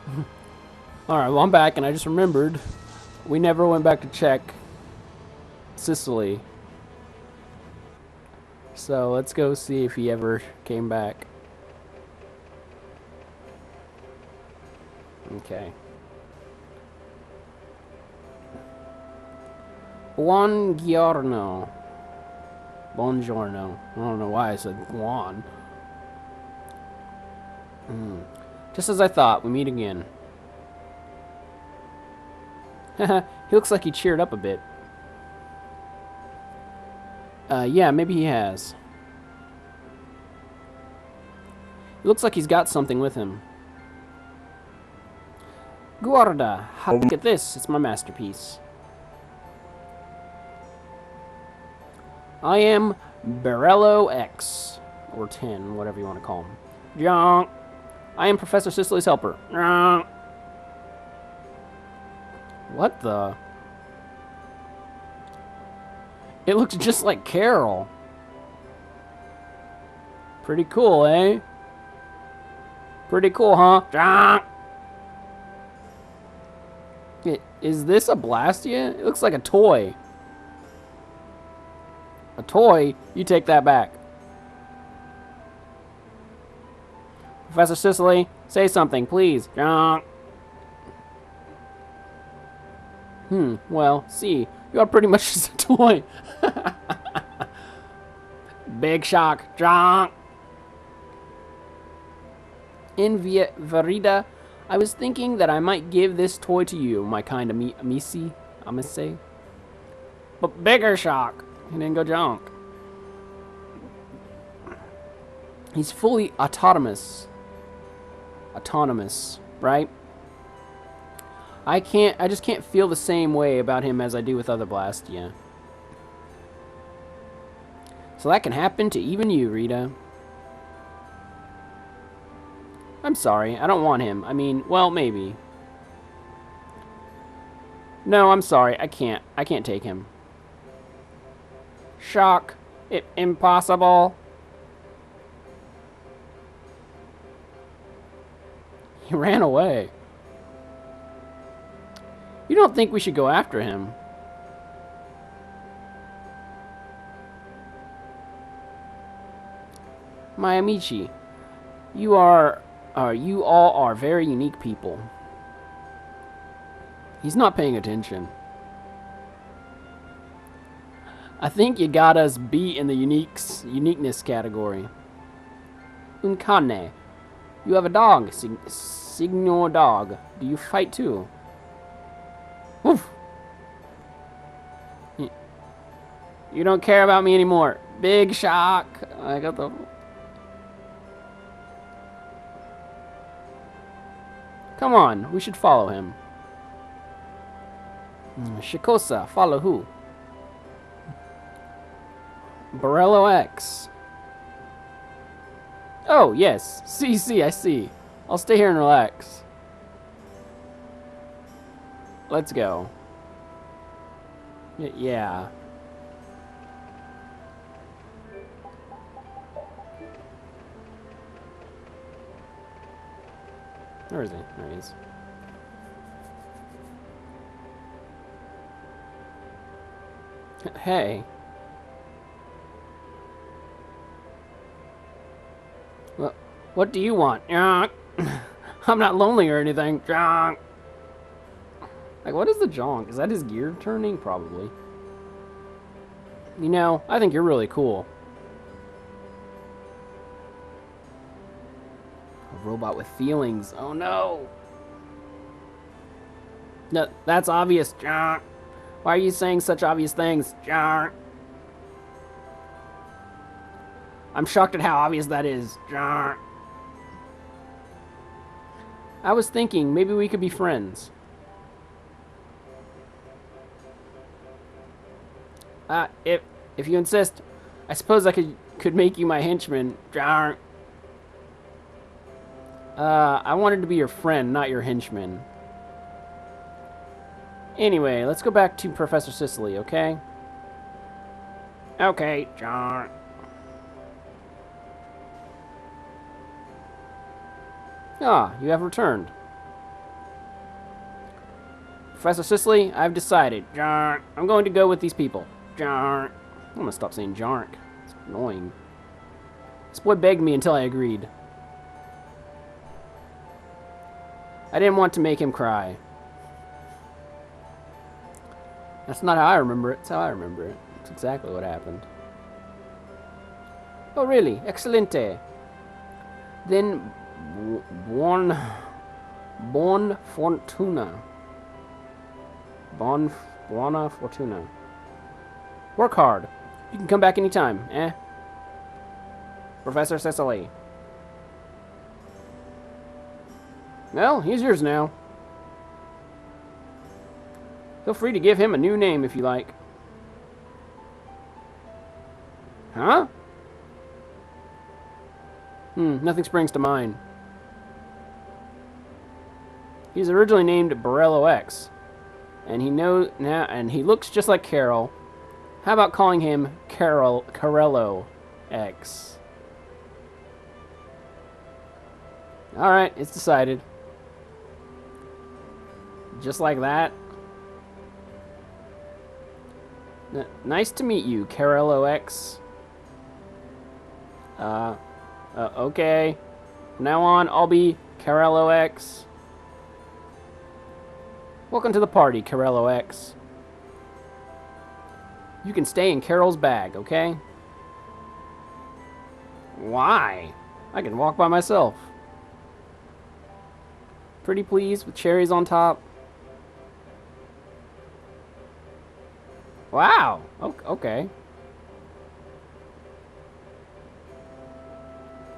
Alright, well, I'm back, and I just remembered we never went back to check Sicily. So let's go see if he ever came back. Okay. Buongiorno. Buongiorno. I don't know why I said buon. Just as I thought, we meet again. He looks like he cheered up a bit. Yeah, maybe he has. It looks like he's got something with him. Guarda, look at this. It's my masterpiece. I am Barello X. Or 10, whatever you want to call him. Jonk. I am Professor Sicily's helper. Jonk. What the? It looks just like Carol. Pretty cool, eh? Pretty cool, huh? Jonk. Is this a Blastia? It looks like a toy. A toy? You take that back. Professor Sicily, say something, please. Jonk. Well, see, you are pretty much just a toy. Big shock. Jonk. In Verida, I was thinking that I might give this toy to you, my kind of amici, amice. But bigger shock. He didn't go jonk. He's fully autonomous. Autonomous, right? I just can't feel the same way about him as I do with other Blastia. So that can happen to even you, Rita. I'm sorry, I don't want him. I mean, well, maybe. No, I'm sorry, I can't take him. Shock. Impossible. He ran away. You don't think we should go after him? My amici, you all are very unique people. He's not paying attention. I think you got us beat in the uniqueness category. Un cane. You have a dog, Signor Dog. Do you fight too? Woof. You don't care about me anymore. Big shock. I got the... Come on, we should follow him. Shikosa, follow who? Barello X. Oh, yes. See, I see. I'll stay here and relax. Let's go. Yeah. Where is he? There he is. Hey. What do you want? I'm not lonely or anything. Like, what is the jonk? Is that his gear turning? Probably. You know, I think you're really cool. A robot with feelings. Oh no. No, that's obvious, jonk. Why are you saying such obvious things, jonk? I'm shocked at how obvious that is, jonk. I was thinking maybe we could be friends. If you insist, I suppose I could make you my henchman. I wanted to be your friend, not your henchman. Anyway, let's go back to Professor Sicily, okay? Okay, John. Ah, you have returned. Professor Sicily, I've decided. Jark. I'm going to go with these people. Jark. I'm going to stop saying jark. It's annoying. This boy begged me until I agreed. I didn't want to make him cry. That's not how I remember it. That's how I remember it. That's exactly what happened. Oh, really? Excelente. Then, buona fortuna. Buona fortuna. Work hard. You can come back anytime, eh? Professor Cecily. Well, he's yours now. Feel free to give him a new name if you like. Huh? Nothing springs to mind. He's originally named Borello X. And he knows now, and he looks just like Carol. How about calling him Carello X? Alright, it's decided. Just like that. Nice to meet you, Carello X. Okay. From now on, I'll be Carello X. Welcome to the party, Carello X. You can stay in Carol's bag, okay? Why? I can walk by myself. Pretty please, with cherries on top. Wow. Okay.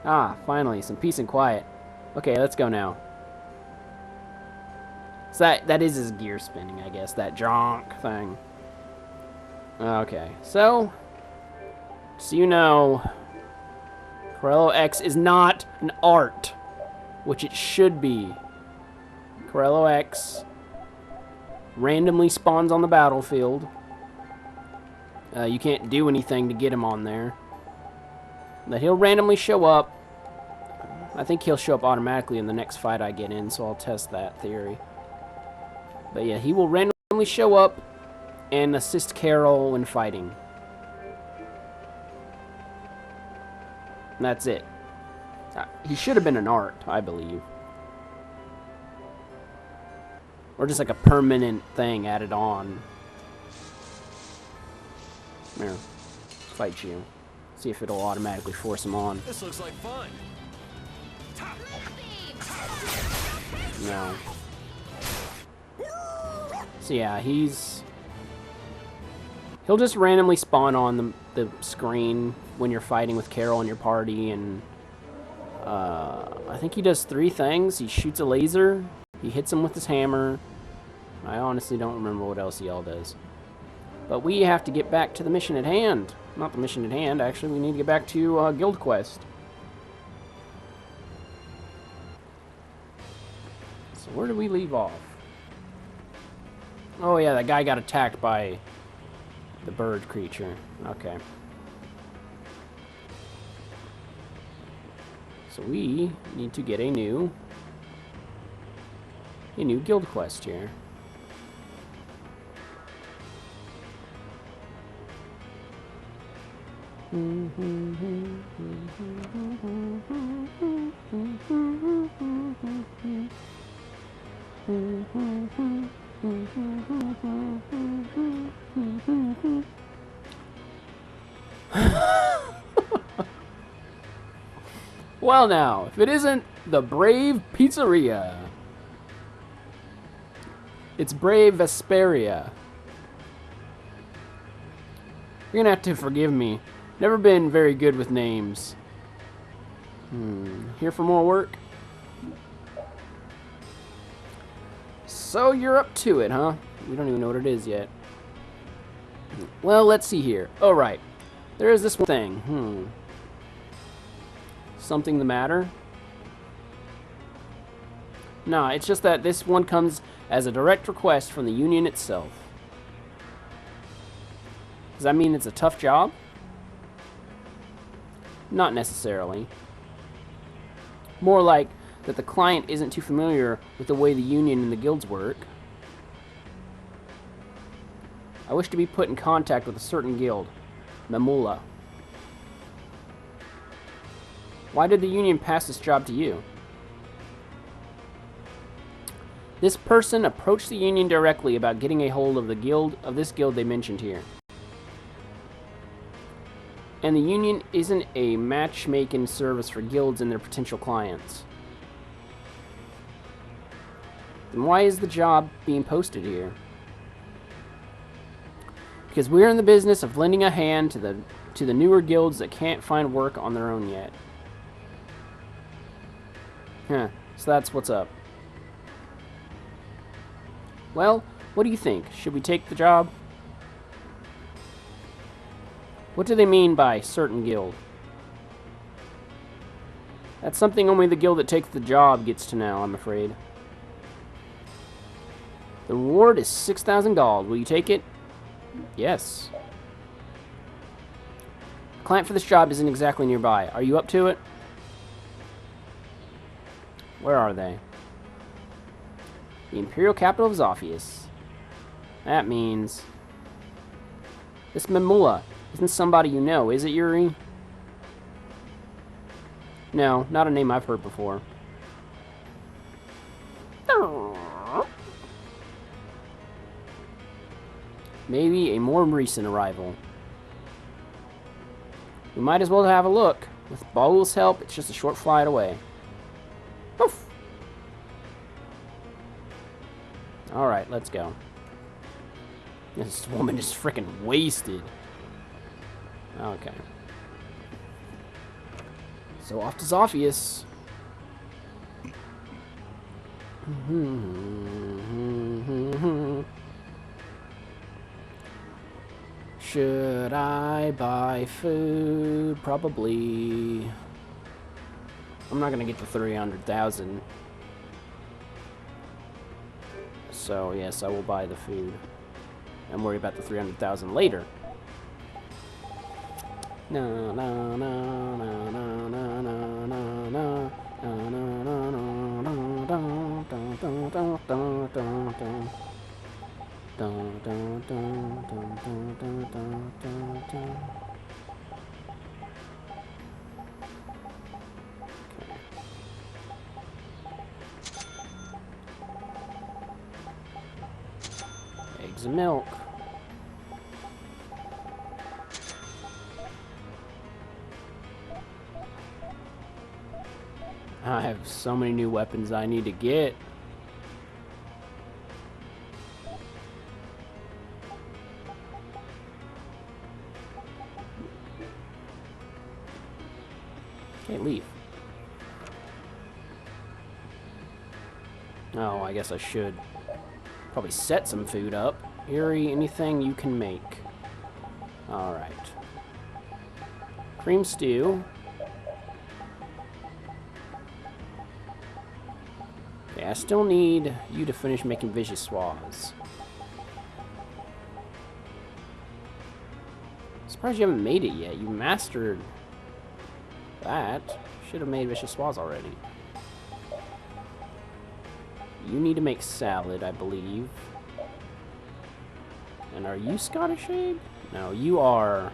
Ah, finally, some peace and quiet. Okay, let's go now. So that is his gear spinning, I guess. That jonk thing. Okay, so you know, Carello X is not an art, which it should be. Carello X randomly spawns on the battlefield. You can't do anything to get him on there. But he'll randomly show up. I think he'll show up automatically in the next fight I get in, so I'll test that theory. But yeah, he will randomly show up and assist Carol when fighting. And that's it. He should have been an art, I believe. Or just like a permanent thing added on. Here, fight you. See if it'll automatically force him on. This looks like fun. No. So yeah, he'll just randomly spawn on the screen when you're fighting with Carol and your party, and I think he does 3 things. He shoots a laser, he hits him with his hammer. I honestly don't remember what else he all does. But we have to get back to the mission at hand. Not the mission at hand, actually. We need to get back to Guild Quest. So where did we leave off? Oh yeah, that guy got attacked by the bird creature. Okay. So we need to get a new Guild Quest here. Well now, if it isn't the Brave Pizzeria. It's Brave Vesperia. You're gonna have to forgive me. Never been very good with names. Here for more work? So you're up to it, huh? We don't even know what it is yet. Well, let's see here. Oh, right. There is this one thing. Something the matter? No, it's just that this one comes as a direct request from the Union itself. Does that mean it's a tough job? Not necessarily. More like that the client isn't too familiar with the way the Union and the guilds work. I wish to be put in contact with a certain guild. Mamula. Why did the union pass this job to you? This person approached the union directly about getting a hold of this guild they mentioned here. And the union isn't a matchmaking service for guilds and their potential clients. Then why is the job being posted here? Because we're in the business of lending a hand to the newer guilds that can't find work on their own yet. Huh, so that's what's up. Well, what do you think? Should we take the job? What do they mean by certain guild? That's something only the guild that takes the job gets to know, I'm afraid. The reward is 6,000 gold. Will you take it? Yes. The client for this job isn't exactly nearby. Are you up to it? Where are they? The imperial capital of Zophius. That means... This Mamula isn't somebody you know, is it, Yuri? No, not a name I've heard before. Maybe a more recent arrival. We might as well have a look. With Baul's help, it's just a short flight away. Poof! Alright, let's go. This woman is freaking wasted. Okay. So off to Zophius. Should I buy food? Probably. I'm not gonna get to 300,000. So yes, I will buy the food. And worry about the 300,000 later. No, no, no, no, no, no, no, no, no. Eggs and milk. I have so many new weapons I need to get. Can't leave. Oh, I guess I should probably set some food up. Yuri, anything you can make. Alright. Cream stew. Okay, I still need you to finish making vichyssoise. Surprised you haven't made it yet. You mastered that. Should have made vichyssoise already. You need to make salad, I believe. And are you Scottish egg? No, you are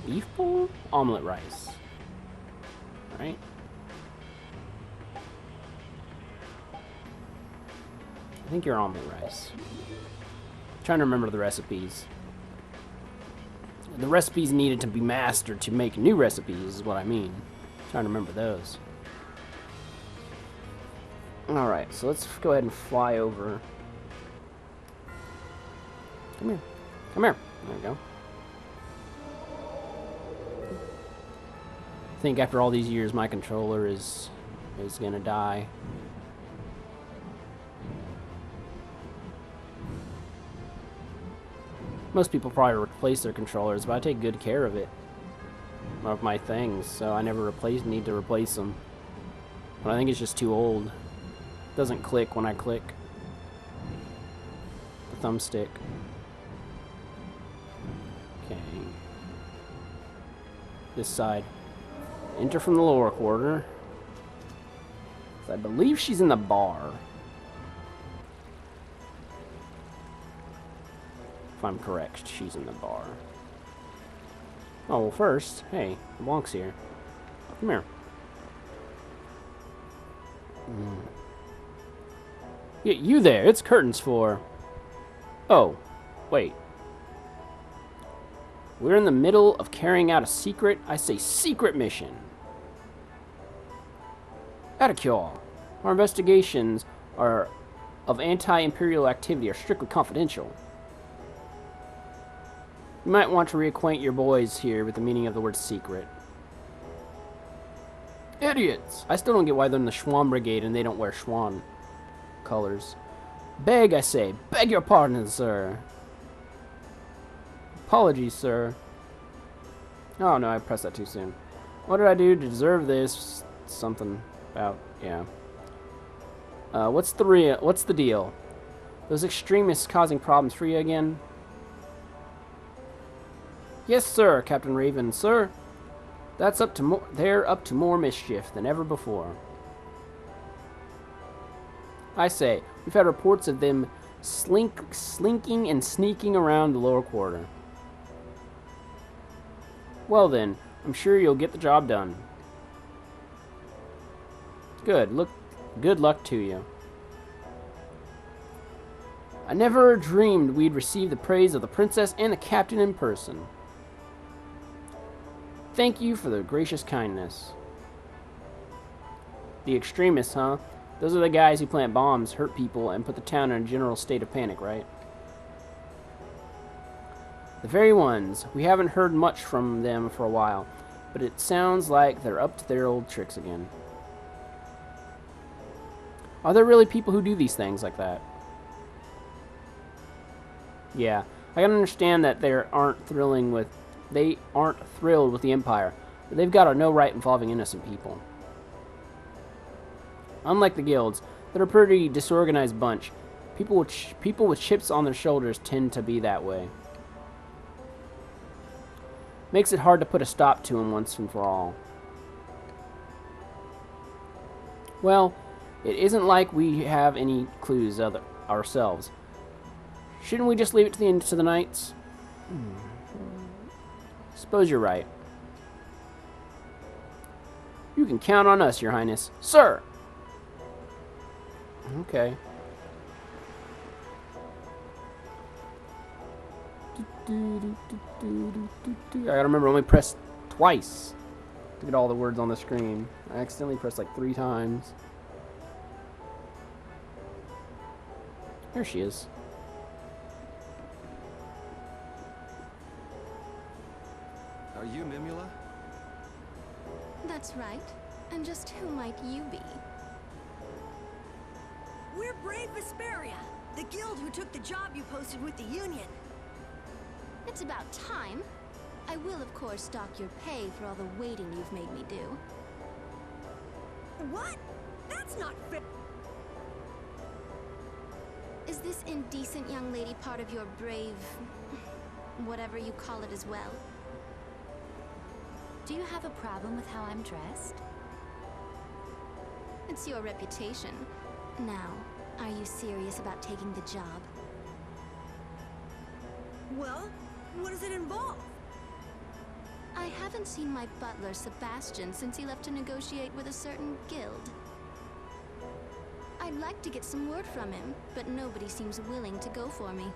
beef bowl? Omelette rice. Right? I think you're omelette rice. I'm trying to remember the recipes. The recipes needed to be mastered to make new recipes is what I mean. I'm trying to remember those. Alright, so let's go ahead and fly over. Come here. Come here. There we go. I think after all these years, my controller is gonna die. Most people probably replace their controllers, but I take good care of it. Of my things, so I never need to replace them. But I think it's just too old. It doesn't click when I click the thumbstick. Okay. This side. Enter from the lower quarter. I believe she's in the bar. If I'm correct, she's in the bar. Oh, well, first, hey, Wonk's here. Come here. Yeah, you there. It's curtains for... Oh, wait. We're in the middle of carrying out a secret, I say secret mission. Atticure. Our investigations are of anti-imperial activity are strictly confidential. You might want to reacquaint your boys here with the meaning of the word secret. Idiots! I still don't get why they're in the Schwan Brigade and they don't wear Schwan colors. Beg, I say. Beg your pardon, sir. Apologies, sir. Oh, no, I pressed that too soon. What did I do to deserve this? Something about, yeah. What's the deal? Those extremists causing problems for you again? Yes, sir, Captain Raven, sir. They're up to more mischief than ever before. I say, we've had reports of them slinking and sneaking around the lower quarter. Well then, I'm sure you'll get the job done. Good luck to you. I never dreamed we'd receive the praise of the princess and the captain in person. Thank you for the gracious kindness. The extremists, huh? Those are the guys who plant bombs, hurt people, and put the town in a general state of panic, right? The very ones. We haven't heard much from them for a while, but it sounds like they're up to their old tricks again. Are there really people who do these things like that? Yeah, I can understand that they aren't thrilled with the Empire, but they've got no right involving innocent people. Unlike the guilds, they're a pretty disorganized bunch. People with chips on their shoulders tend to be that way. Makes it hard to put a stop to them once and for all. Well, it isn't like we have any clues ourselves. Shouldn't we just leave it to the end to the knights? Suppose you're right. You can count on us, Your Highness. Sir! Okay. I gotta remember, only press twice to get all the words on the screen. I accidentally pressed like 3 times. There she is. Are you Mimula? That's right. And just who might you be? We're brave Vesperia, the guild who took the job you posted with the Union. It's about time. I will, of course, dock your pay for all the waiting you've made me do. What? That's not fair. Is this indecent young lady part of your brave... whatever you call it as well? Do you have a problem with how I'm dressed? It's your reputation. Now, are you serious about taking the job? Well, what does it involve? I haven't seen my butler, Sebastian, since he left to negotiate with a certain guild. I'd like to get some word from him, but nobody seems willing to go for me.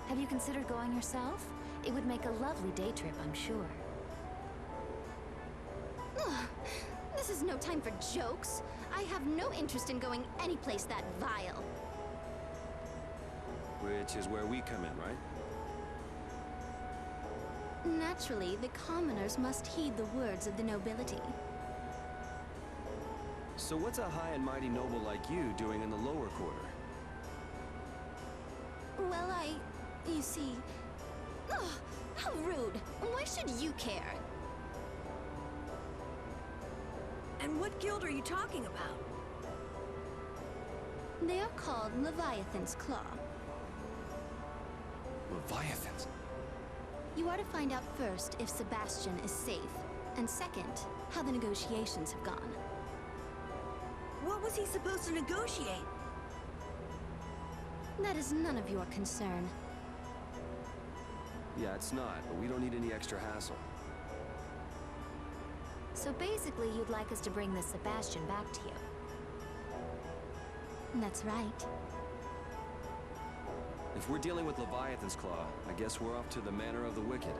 Have you considered going yourself? It would make a lovely day trip, I'm sure. Ugh, this is no time for jokes. I have no interest in going anyplace that vile. Which is where we come in, right? Naturally, the commoners must heed the words of the nobility. So what's a high and mighty noble like you doing in the lower quarter? Well, you see... Ugh, how rude. Why should you care? And what guild are you talking about? They are called Leviathan's Claw. Leviathans? You are to find out first if Sebastian is safe, and second, how the negotiations have gone. What was he supposed to negotiate? That is none of your concern. Yeah, it's not, but we don't need any extra hassle. So basically, you'd like us to bring this Sebastian back to you. That's right. If we're dealing with Leviathan's Claw, I guess we're off to the Manor of the Wicked.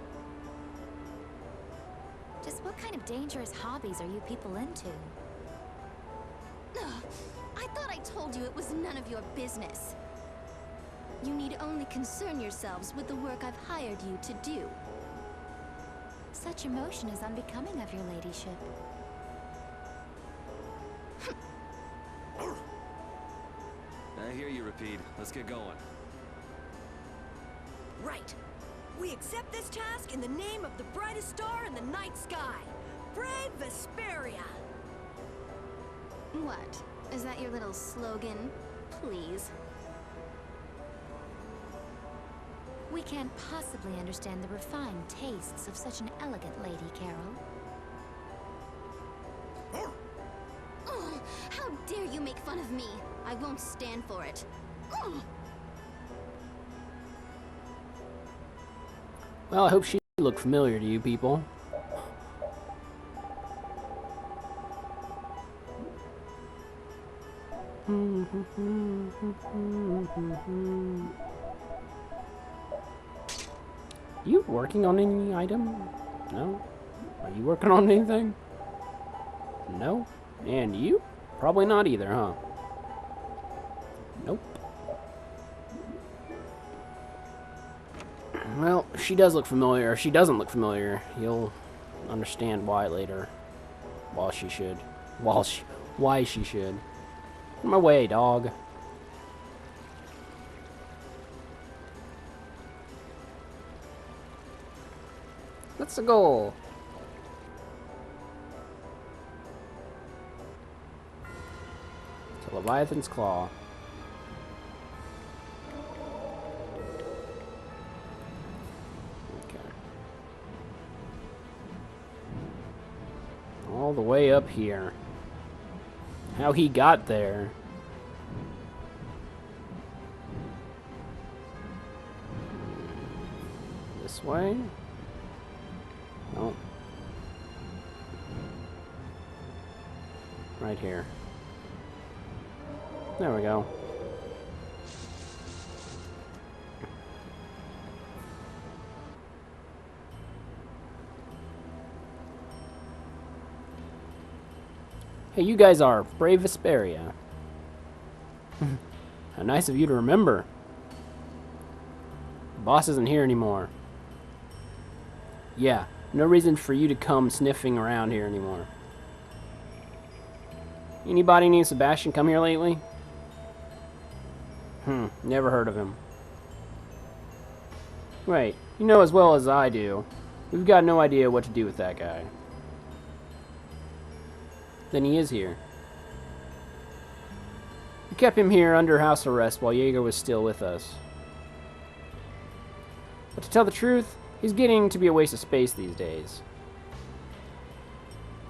Just what kind of dangerous hobbies are you people into? Ugh, I thought I told you it was none of your business. You need only concern yourselves with the work I've hired you to do. Such emotion is unbecoming of your ladyship. I hear you, Repeat. Let's get going. Right. We accept this task in the name of the brightest star in the night sky. Brave Vesperia! What? Is that your little slogan? Please. We can't possibly understand the refined tastes of such an elegant lady, Carol. Ugh, how dare you make fun of me? I won't stand for it. Ugh. Well, I hope she looked familiar to you people. You working on any item? No? Are you working on anything? No? And you? Probably not either, huh? Nope. Well, she does look familiar. Or she doesn't look familiar. You'll understand why later. Why she should. Why she should. Out of my way, dog. That's the goal. To Leviathan's Claw. Okay. All the way up here. How he got there. This way? No. Right here. There we go. Hey, you guys are brave Vesperia. How nice of you to remember. The boss isn't here anymore. Yeah, no reason for you to come sniffing around here anymore. Anybody named Sebastian come here lately? Never heard of him. Wait, you know as well as I do, we've got no idea what to do with that guy. Then he is here. We kept him here under house arrest while Jaeger was still with us. But to tell the truth, he's getting to be a waste of space these days.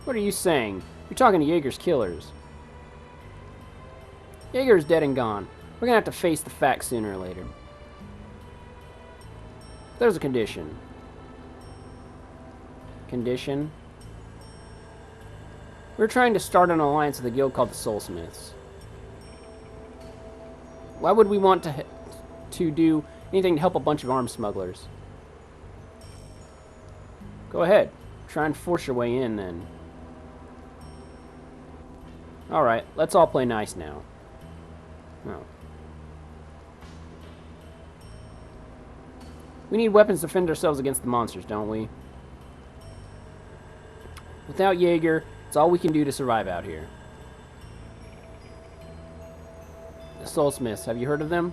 What are you saying? You're talking to Jaeger's killers. Jaeger's dead and gone. We're gonna have to face the facts sooner or later. There's a condition. Condition? We're trying to start an alliance with a guild called the Soulsmiths. Why would we want to do anything to help a bunch of arms smugglers? Go ahead. Try and force your way in, then. Alright, let's all play nice now. Oh. We need weapons to defend ourselves against the monsters, don't we? Without Jaeger, it's all we can do to survive out here. The Soulsmiths, have you heard of them?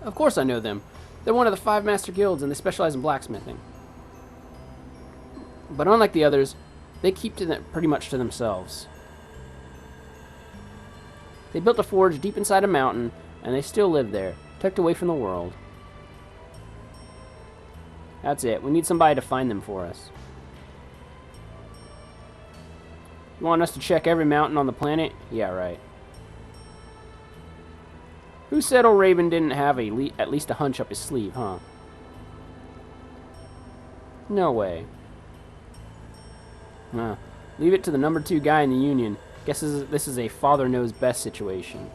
Of course I know them. They're one of the 5 master guilds and they specialize in blacksmithing. But unlike the others, they keep to them pretty much to themselves. They built a forge deep inside a mountain and they still live there, tucked away from the world. That's it. We need somebody to find them for us. You want us to check every mountain on the planet? Yeah, right. Who said old Raven didn't have at least a hunch up his sleeve, huh? No way. Leave it to the number 2 guy in the Union. Guess this is a father knows best situation.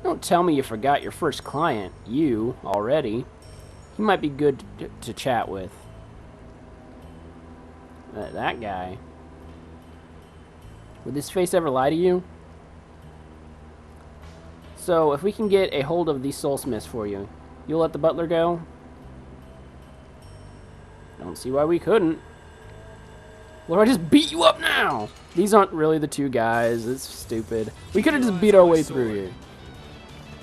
Don't tell me you forgot your first client, already. He might be good to chat with. That guy. Would this face ever lie to you? So, if we can get a hold of these soulsmiths for you, you'll let the butler go? I don't see why we couldn't. What, do I just beat you up now? These aren't really the 2 guys. It's stupid. We could have just beat our way through here.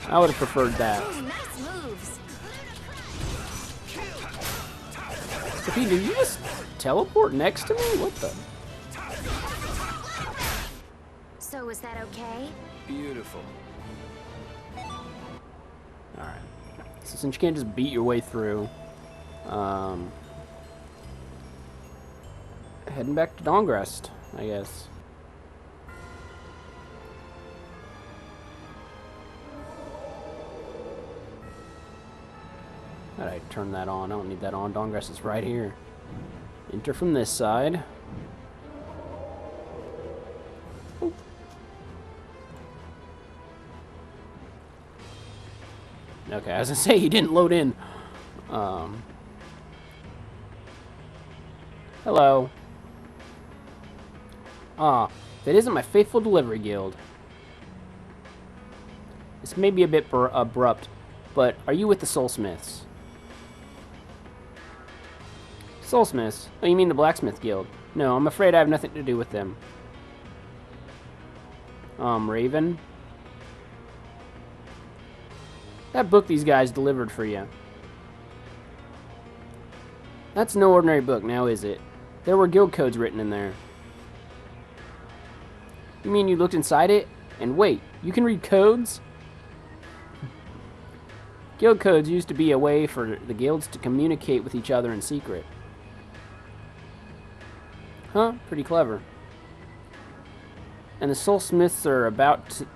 I would have preferred that. Nice moves. Sophie, did you just teleport next to me? What the? So is that okay? Beautiful. Alright. So since you can't just beat your way through, heading back to Dongrest, I guess. Alright, turn that on. I don't need that on. Dongrest is right here. Enter from this side. Ooh. Okay, as I say, he didn't load in. Hello. That isn't my faithful delivery guild. This may be a bit abrupt, but are you with the Soulsmiths? Soulsmiths? Oh, you mean the Blacksmith Guild? No, I'm afraid I have nothing to do with them. Raven? That book these guys delivered for you. That's no ordinary book, now is it? There were guild codes written in there. You mean you looked inside it? And wait, you can read codes? Guild codes used to be a way for the guilds to communicate with each other in secret. Huh, pretty clever. And the Soulsmiths are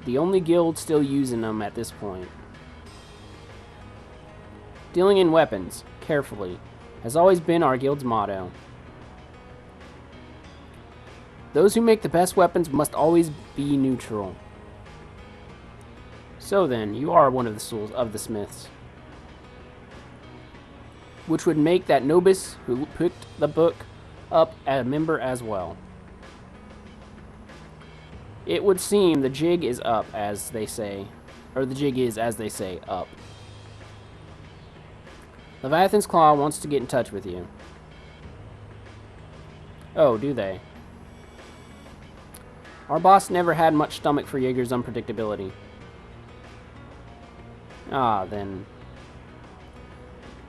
the only guild still using them at this point. Dealing in weapons, carefully, has always been our guild's motto. Those who make the best weapons must always be neutral. So then, you are one of the souls of the smiths. Which would make that novice who picked the book up a member as well. It would seem the jig is up, as they say. Or the jig is, as they say, up. Leviathan's Claw wants to get in touch with you. Oh, do they? Our boss never had much stomach for Jaeger's unpredictability. Ah, then.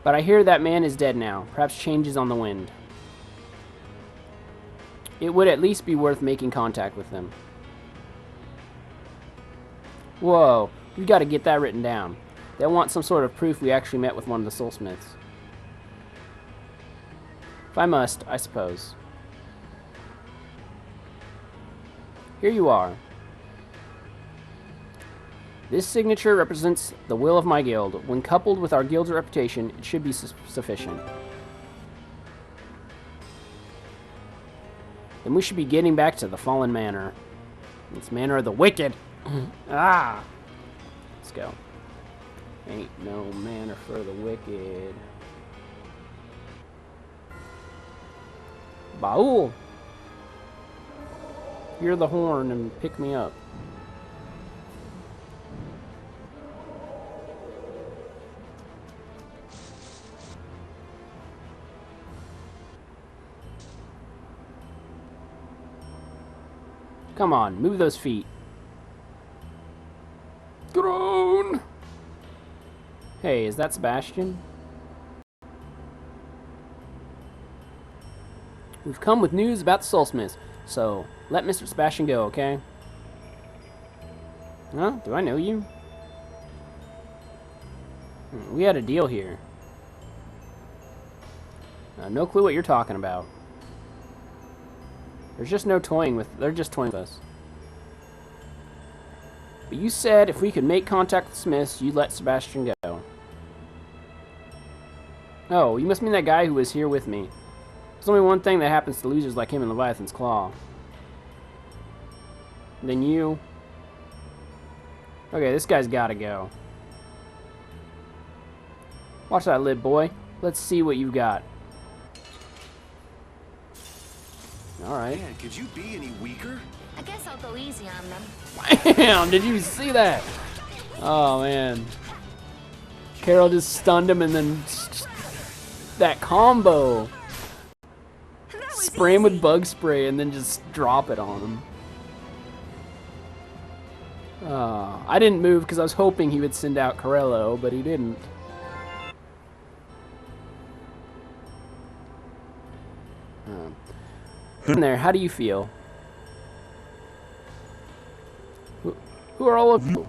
But I hear that man is dead now. Perhaps change is on the wind. It would at least be worth making contact with them. Whoa, we got to get that written down. They'll want some sort of proof we actually met with one of the Soulsmiths. If I must, I suppose. Here you are. This signature represents the will of my guild. When coupled with our guild's reputation, it should be sufficient. Then we should be getting back to the Fallen Manor. It's Manor of the Wicked. Ah! Let's go. Ain't no manor for the wicked. Baul! Hear the horn and pick me up. Come on, move those feet. Groan! Hey, is that Sebastian? We've come with news about the Soulsmiths, so let Mr. Sebastian go, okay? Huh? Do I know you? We had a deal here. No clue what you're talking about. There's just no toying with... They're just toying with us. But you said if we could make contact with Smiths, you'd let Sebastian go. Oh, you must mean that guy who was here with me. There's only one thing that happens to losers like him in Leviathan's Claw. Then you... Okay, this guy's gotta go. Watch that lid, boy. Let's see what you got. Alright. Man, could you be any weaker? I guess I'll go easy on them. Bam! Did you see that? Oh, man. Carol just stunned him and then... That combo! Spray him with bug spray and then just drop it on him. I didn't move because I was hoping he would send out Corello, but he didn't. In there, how do you feel? Who are all of you?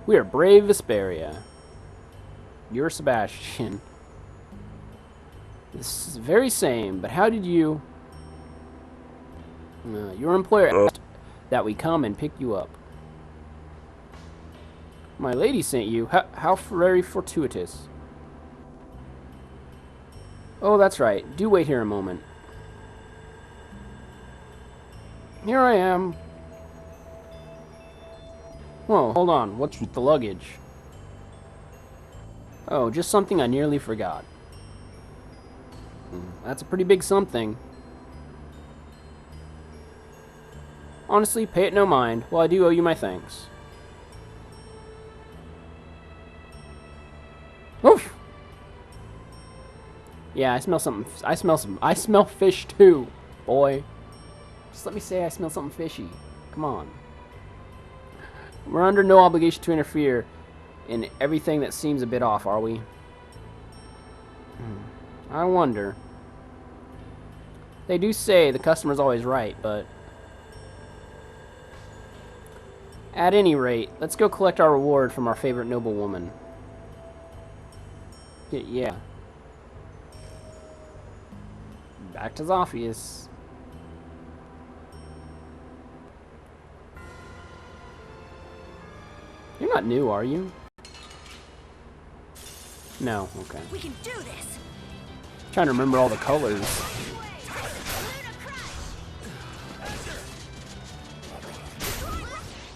We are brave Vesperia. You're Sebastian. This is the very same, but how did you... your employer asked that we come and pick you up. My lady sent you. How very fortuitous. Oh, that's right. Do wait here a moment. Here I am. Whoa, hold on. What's with the luggage? Oh, just something I nearly forgot. That's a pretty big something. Honestly, pay it no mind. Well, I do owe you my thanks. Oof! Yeah, I smell something. I smell fish too, boy. Just let me say I smell something fishy. Come on. We're under no obligation to interfere in everything that seems a bit off, are we? I wonder. They do say the customer's always right, but... At any rate, let's go collect our reward from our favorite noblewoman. Yeah. Back to Zophius. You're not new, are you? No, okay. We can do this. Trying to remember all the colors.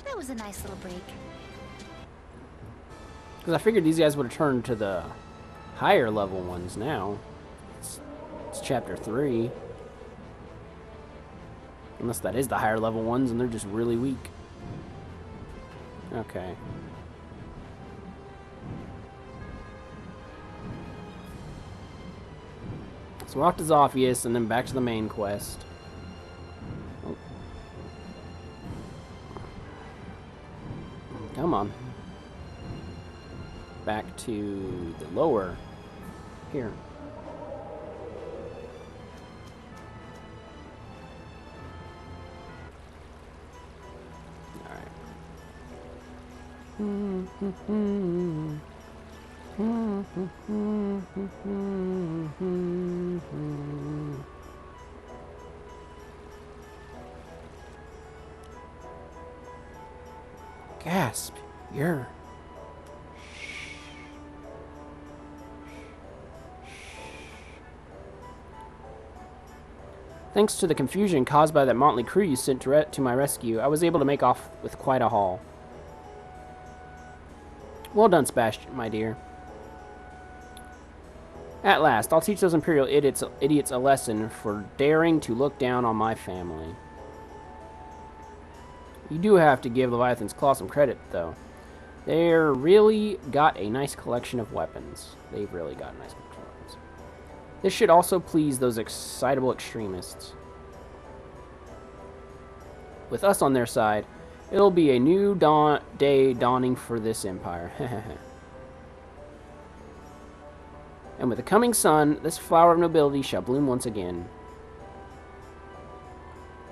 That was a nice little break. Because I figured these guys would have turned to the higher level ones now. It's chapter 3. Unless that is the higher level ones and they're just really weak. Okay. So we're off to Zophius and then back to the main quest. Oh. Come on. Back to the lower. Here. Gasp. You're... Thanks to the confusion caused by that motley crew you sent to my rescue, I was able to make off with quite a haul. Well done, Sebastian, my dear. At last, I'll teach those Imperial idiots a lesson for daring to look down on my family. You do have to give Leviathan's Claw some credit, though. They're really got a nice collection of weapons. They've really got a nice collection of weapons. This should also please those excitable extremists. With us on their side, it'll be a new day dawning for this empire. And with the coming sun, this flower of nobility shall bloom once again.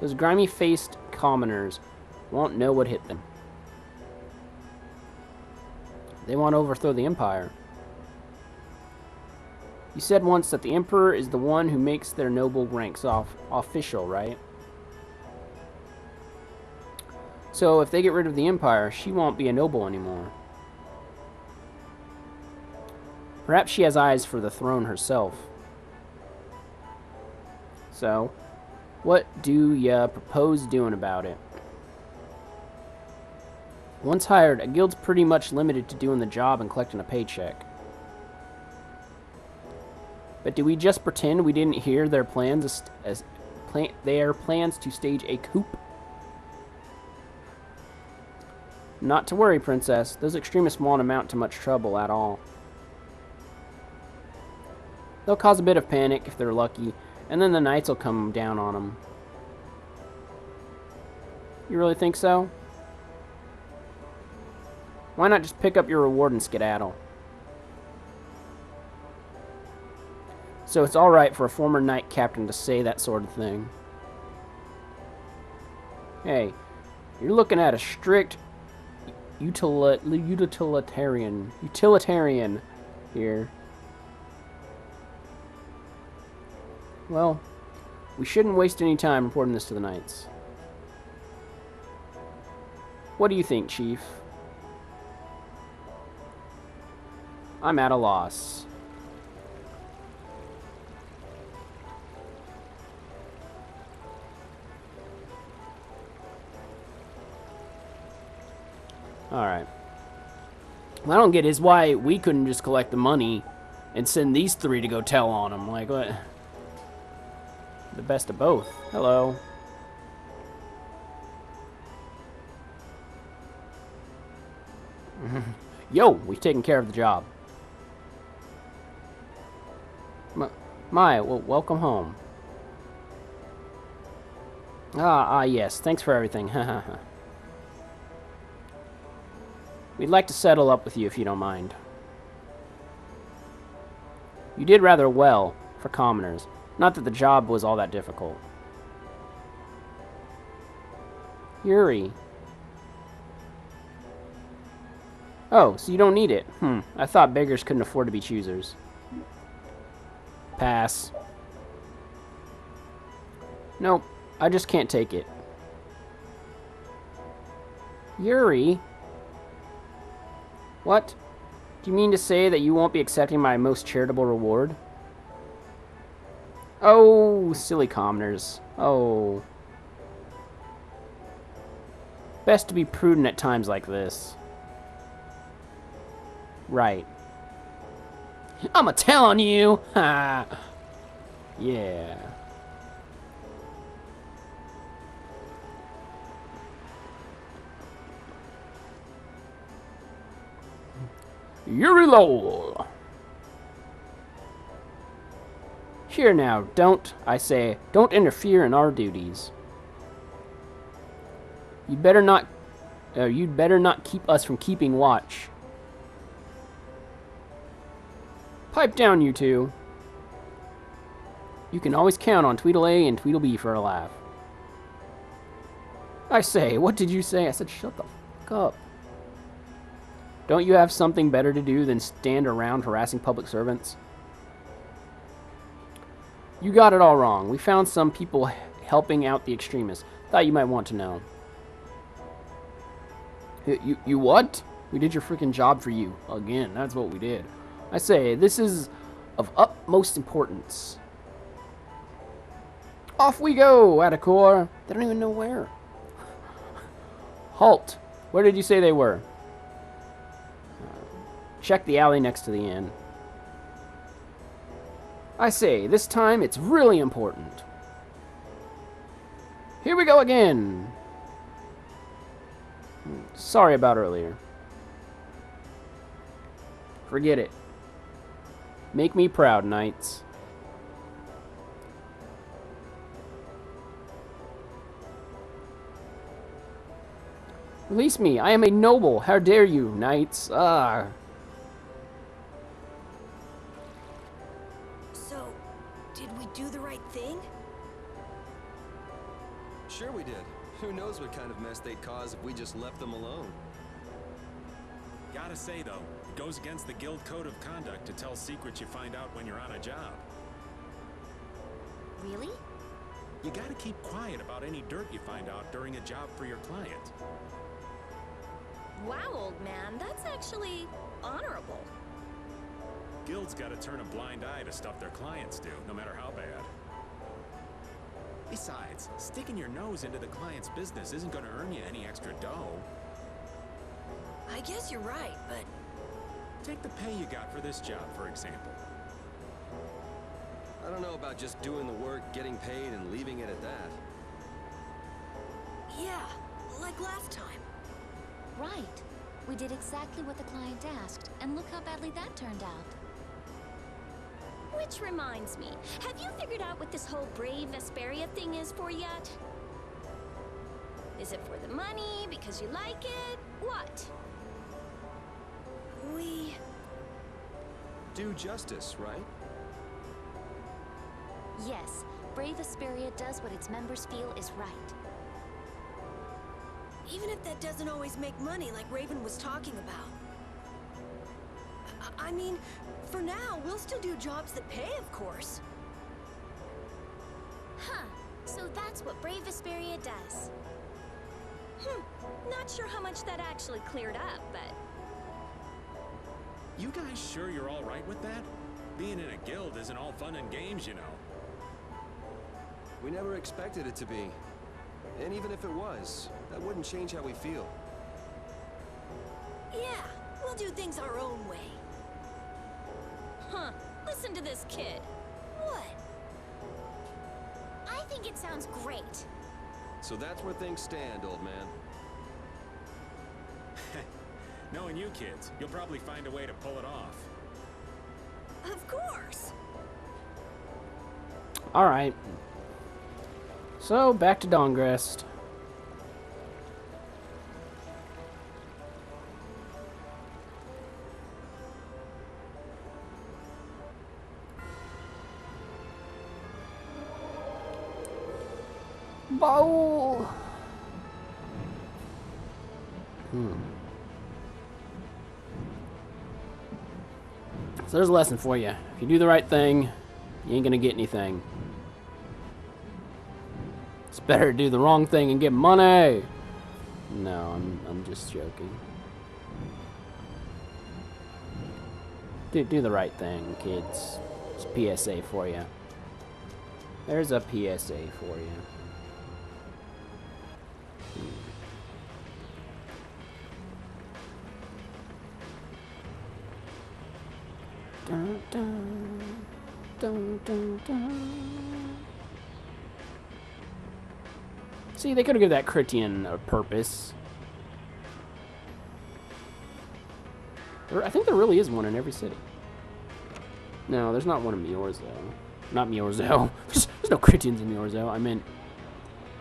Those grimy-faced commoners won't know what hit them. They want to overthrow the empire. You said once that the emperor is the one who makes their noble ranks official, right? So if they get rid of the Empire, she won't be a noble anymore. Perhaps she has eyes for the throne herself. So, what do ya propose doing about it? Once hired, a guild's pretty much limited to doing the job and collecting a paycheck. But do we just pretend we didn't hear their plans their plans to stage a coup? Not to worry, Princess. Those extremists won't amount to much trouble at all. They'll cause a bit of panic if they're lucky, and then the knights will come down on them. You really think so? Why not just pick up your reward and skedaddle? So it's alright for a former knight captain to say that sort of thing. Hey, you're looking at a strict utilitarian here. Well, we shouldn't waste any time reporting this to the knights. What do you think, Chief? I'm at a loss. Alright. What I don't get is why we couldn't just collect the money and send these three to go tell on them. Like, what? The best of both. Hello. Yo, we've taken care of the job. Well, welcome home. Yes. Thanks for everything. We'd like to settle up with you if you don't mind. You did rather well for commoners. Not that the job was all that difficult. Yuri. Oh, so you don't need it. I thought beggars couldn't afford to be choosers. Pass. Nope, I just can't take it. Yuri? What? Do you mean to say that you won't be accepting my most charitable reward? Oh, silly commoners. Oh. Best to be prudent at times like this. Right. I'm a-telling you! Ha! Yeah. Yuri Lowell. Here now, don't interfere in our duties. You'd better not keep us from keeping watch. Pipe down, you two. You can always count on Tweedle-A and Tweedle-B for a laugh. I say, what did you say? I said, shut the fuck up. Don't you have something better to do than stand around harassing public servants? You got it all wrong. We found some people helping out the extremists. Thought you might want to know. You what? We did your freaking job for you. Again, that's what we did. I say, this is of utmost importance. Off we go, Atacor. They don't even know where. Halt. Where did you say they were? Check the alley next to the inn. I say, this time it's really important. Here we go again. Sorry about earlier. Forget it. Make me proud, knights. Release me. I am a noble. How dare you, knights? Ah. So, did we do the right thing? Sure we did. Who knows what kind of mess they'd cause if we just left them alone. Gotta say, though, it goes against the guild code of conduct to tell secrets you find out when you're on a job. Really? You gotta keep quiet about any dirt you find out during a job for your client. Wow, old man, that's actually honorable. Guilds gotta turn a blind eye to stuff their clients do, no matter how bad. Besides, sticking your nose into the client's business isn't gonna earn you any extra dough. I guess you're right, but Take the pay you got for this job, for example. I don't know about just doing the work, getting paid, and leaving it at that. yeah, like last time. Right. We did exactly what the client asked, and look how badly that turned out. Which reminds me, have you figured out what this whole Brave Vesperia thing is for yet? Is it for the money, because you like it? What? We... Do justice, right? Yes, Brave Vesperia does what its members feel is right. Even if that doesn't always make money like Raven was talking about. I mean, for now, we'll still do jobs that pay, of course. Huh. So that's what Brave Vesperia does. Not sure how much that actually cleared up, but... You guys sure you're all right with that? Being in a guild isn't all fun and games, you know. We never expected it to be. And even if it was, that wouldn't change how we feel. Yeah, we'll do things our own way. Huh. Listen to this kid. What? I think it sounds great. So that's where things stand, old man. Knowing you kids, you'll probably find a way to pull it off. Of course. Alright. So, back to Dawngrest. Bowl! So there's a lesson for you. If you do the right thing, you ain't gonna get anything. It's better to do the wrong thing and get money. No, I'm just joking. Do the right thing, kids. It's a PSA for you. There's a PSA for you. Dun, dun, dun, dun, dun. See, they could have given that Critian a purpose. I think there really is one in every city. No, there's not one in Miorzo. Not Miorzo. There's no Critians in Miorzo. I meant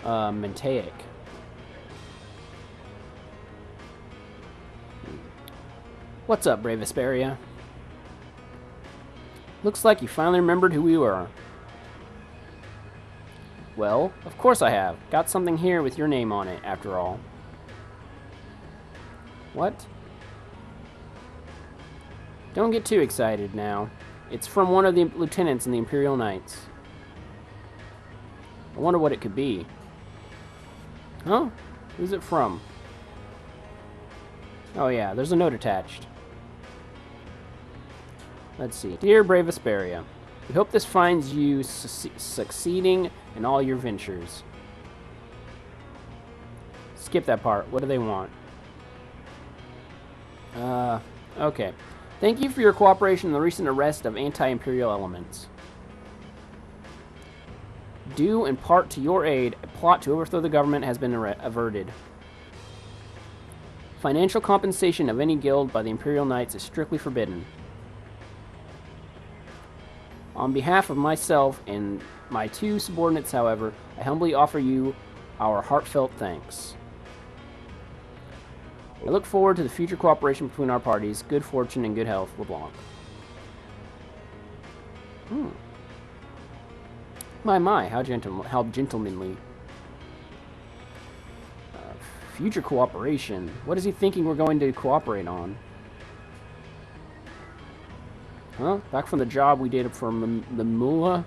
Mentaic. What's up, Brave Vesperia? Looks like you finally remembered who we were. Well, of course I have. Got something here with your name on it, after all. What? Don't get too excited now. It's from one of the lieutenants in the Imperial Knights. I wonder what it could be. Huh? Who's it from? Oh yeah, there's a note attached. Let's see. Dear Brave Vesperia, we hope this finds you succeeding in all your ventures. Skip that part. What do they want? Okay. Thank you for your cooperation in the recent arrest of anti-imperial elements. Due in part to your aid, a plot to overthrow the government has been averted. Financial compensation of any guild by the Imperial Knights is strictly forbidden. On behalf of myself and my two subordinates, however, I humbly offer you our heartfelt thanks. I look forward to the future cooperation between our parties. Good fortune and good health, LeBlanc. My, how gentlemanly. Future cooperation. What is he thinking we're going to cooperate on? Huh? Back from the job we did for the Mullah?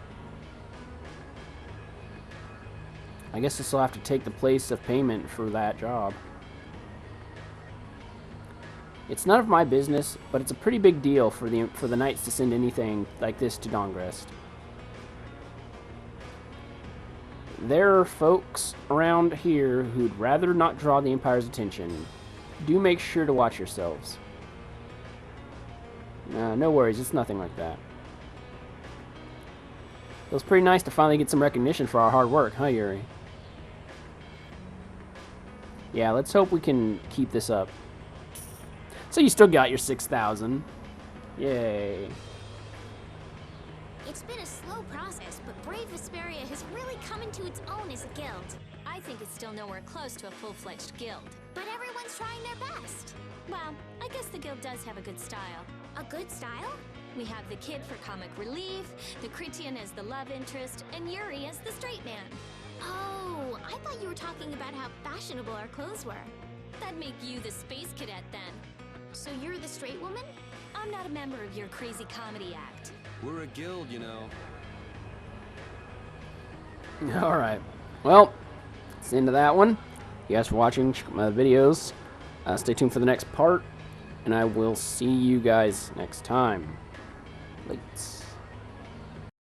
I guess this will have to take the place of payment for that job. It's none of my business, but it's a pretty big deal for the Knights to send anything like this to Dawngrest. There are folks around here who'd rather not draw the Empire's attention. Do make sure to watch yourselves. No worries, it's nothing like that. It was pretty nice to finally get some recognition for our hard work, huh, Yuri? Yeah, let's hope we can keep this up. So you still got your 6,000. Yay. It's been a slow process, but Brave Vesperia has really come into its own as a guild. I think it's still nowhere close to a full-fledged guild. But everyone's trying their best. Well, I guess the guild does have a good style. A good style? We have the kid for comic relief, the Critian as the love interest, and Yuri as the straight man. Oh, I thought you were talking about how fashionable our clothes were. That'd make you the space cadet then. So you're the straight woman? I'm not a member of your crazy comedy act. We're a guild, you know. Alright. Well, that's the end of that one. You guys for watching. Check out my videos. Stay tuned for the next part. And I will see you guys next time. Lates.